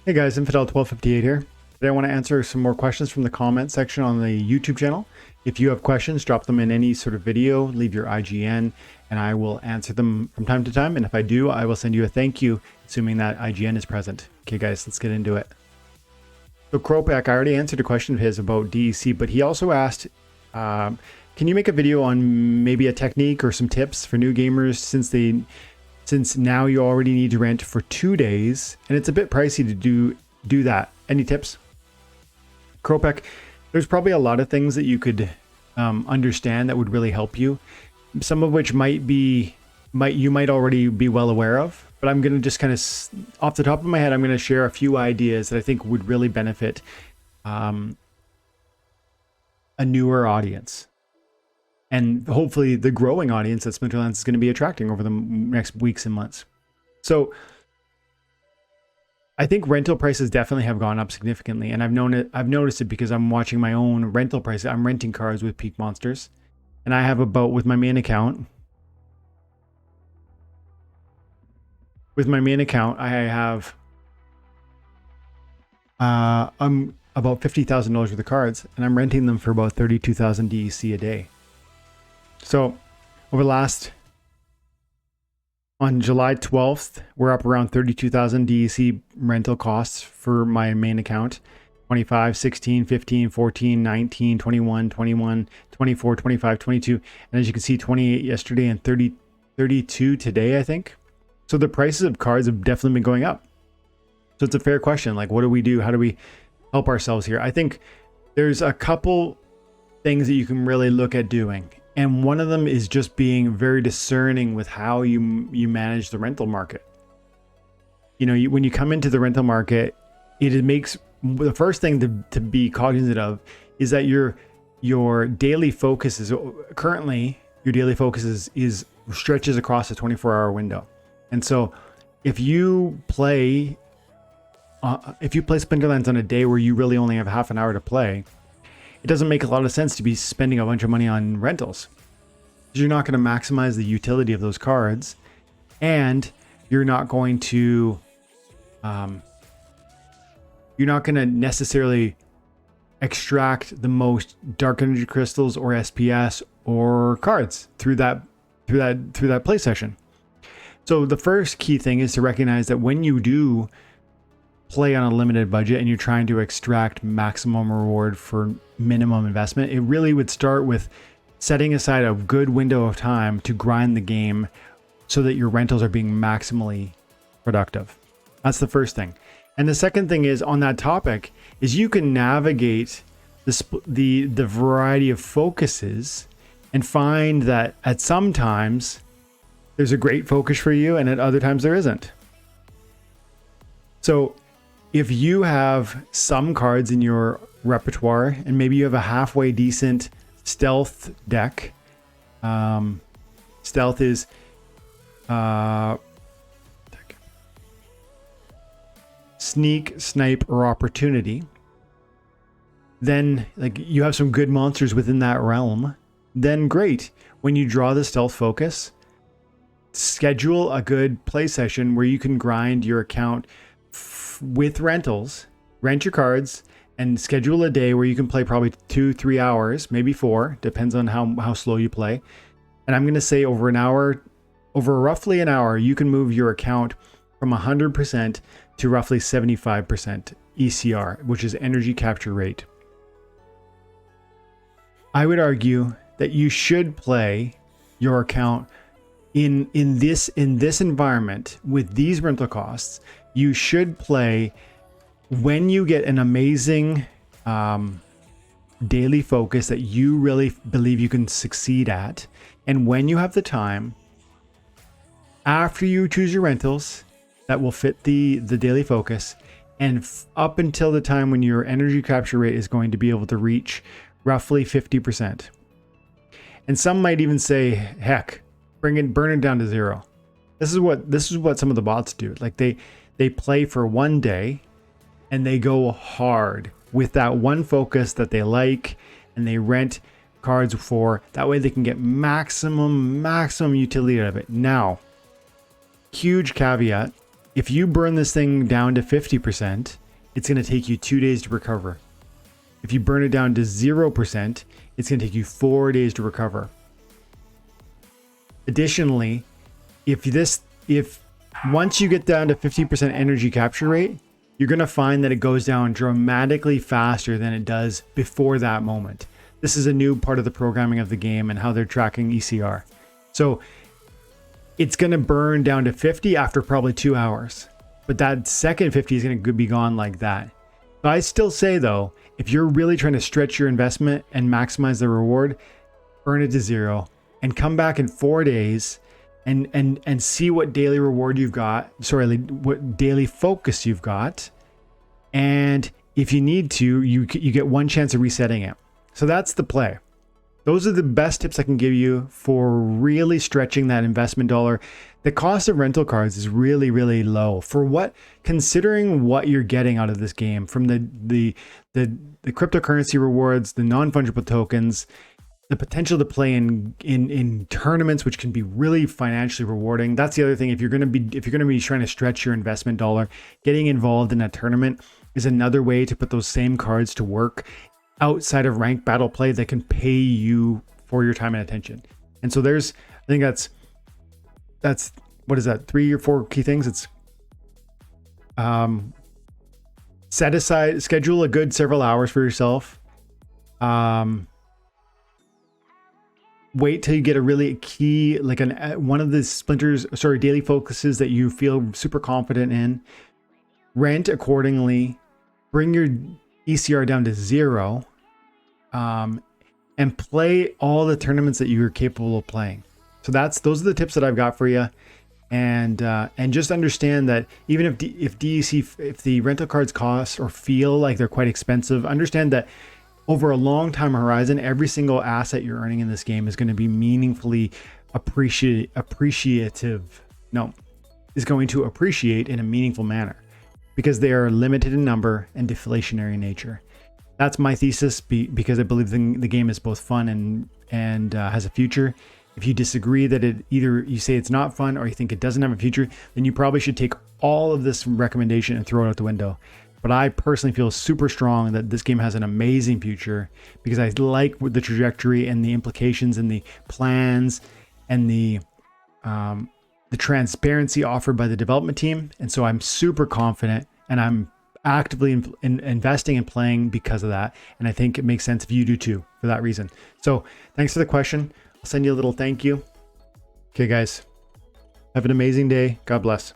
Hey guys, Infidel1258 here. Today I want to answer some more questions from the comment section on the YouTube channel. If you have questions, drop them in any sort of video, leave your IGN, and I will answer them from time to time. And if I do, I will send you a thank you, assuming that IGN is present. Okay guys, let's get into it. So Kropek, I already answered a question of his about DEC, but he also asked, can you make a video on maybe a technique or some tips for new gamers since now you already need to rent for 2 days and it's a bit pricey to do that. Any tips? Kropek, there's probably a lot of things that you could understand that would really help you. Some of which you might already be well aware of, but I'm going to just kind of off the top of my head, I'm going to share a few ideas that I think would really benefit a newer audience. And hopefully the growing audience that Splinterlands is going to be attracting over the next weeks and months. So I think rental prices definitely have gone up significantly. And I've noticed it because I'm watching my own rental prices. I'm renting cars with Peak Monsters. And I have about, with my main account, I have I'm about $50,000 worth of cards, and I'm renting them for about 32,000 DEC a day. So on July 12th, we're up around 32,000 DEC rental costs for my main account. 25, 16, 15, 14, 19, 21, 21, 24, 25, 22. And as you can see, 28 yesterday and 32 today, I think. So the prices of cards have definitely been going up. So it's a fair question. Like, what do we do? How do we help ourselves here? I think there's a couple things that you can really look at doing. And one of them is just being very discerning with how you manage the rental market. You know, when you come into the rental market, it makes the first thing to be cognizant of is that your daily focus is currently stretches across a 24-hour window. And so if you play Splinterlands on a day where you really only have half an hour to play, it doesn't make a lot of sense to be spending a bunch of money on rentals. You're not going to maximize the utility of those cards, and you're not going to necessarily extract the most dark energy crystals or SPS or cards through that play session. So the first key thing is to recognize that when you do play on a limited budget and you're trying to extract maximum reward for minimum investment, it really would start with setting aside a good window of time to grind the game so that your rentals are being maximally productive. That's the first thing. And the second thing is, on that topic, is you can navigate the variety of focuses and find that at some times there's a great focus for you and at other times there isn't. So if you have some cards in your repertoire and maybe you have a halfway decent stealth deck, stealth is sneak, snipe, or opportunity, then like you have some good monsters within that realm, then great. When you draw the stealth focus, schedule a good play session where you can grind your account with rentals, rent your cards, and schedule a day where you can play probably 2-3 hours, maybe 4, depends on how slow you play. And I'm going to say over roughly an hour, you can move your account from 100% to roughly 75% ECR, which is energy capture rate. I would argue that you should play your account in this environment with these rental costs. You should play when you get an amazing daily focus that you really believe you can succeed at, and when you have the time after you choose your rentals that will fit the daily focus, and up until the time when your energy capture rate is going to be able to reach roughly 50%. And some might even say, heck, burn it down to 0. This is what some of the bots do. Like they play for one day and they go hard with that one focus that they like, and they rent cards for. That way they can get maximum utility out of it. Now, huge caveat, If you burn this thing down to 50%, it's going to take you 2 days to recover. If you burn it down to 0%, it's going to take you 4 days to recover. Additionally, if once you get down to 50% energy capture rate, you're going to find that it goes down dramatically faster than it does before that moment. This is a new part of the programming of the game and how they're tracking ECR. So it's going to burn down to 50 after probably 2 hours, but that second 50 is going to be gone like that. But I still say though, if you're really trying to stretch your investment and maximize the reward, burn it to 0 and come back in 4 days and see what daily reward you've got, what daily focus you've got. And if you need to, you get one chance of resetting it. So that's the play. Those are the best tips I can give you for really stretching that investment dollar. The cost of rental cards is really, really low for considering what you're getting out of this game from the cryptocurrency rewards, the non-fungible tokens, the potential to play in tournaments, which can be really financially rewarding. That's the other thing. If you're going to be trying to stretch your investment dollar, getting involved in a tournament is another way to put those same cards to work outside of ranked battle play that can pay you for your time and attention. And so I think that's what is that, 3 or 4 key things? It's schedule a good several hours for yourself. Wait till you get a really key, like one of the daily focuses that you feel super confident in. Rent accordingly. Bring your ECR down to 0, and play all the tournaments that you're capable of playing. So those are the tips that I've got for you. And just understand that even if the rental cards cost or feel like they're quite expensive, understand that over a long time horizon, every single asset you're earning in this game is going to be meaningfully is going to appreciate in a meaningful manner, because they are limited in number and deflationary in nature. That's my thesis, because I believe the game is both fun and has a future. If you disagree that either you say it's not fun or you think it doesn't have a future, then you probably should take all of this recommendation and throw it out the window. But I personally feel super strong that this game has an amazing future, because I like the trajectory and the implications and the plans and the transparency offered by the development team. And so I'm super confident, and I'm actively investing and playing because of that. And I think it makes sense if you do too, for that reason. So thanks for the question. I'll send you a little thank you. Okay, guys, have an amazing day. God bless.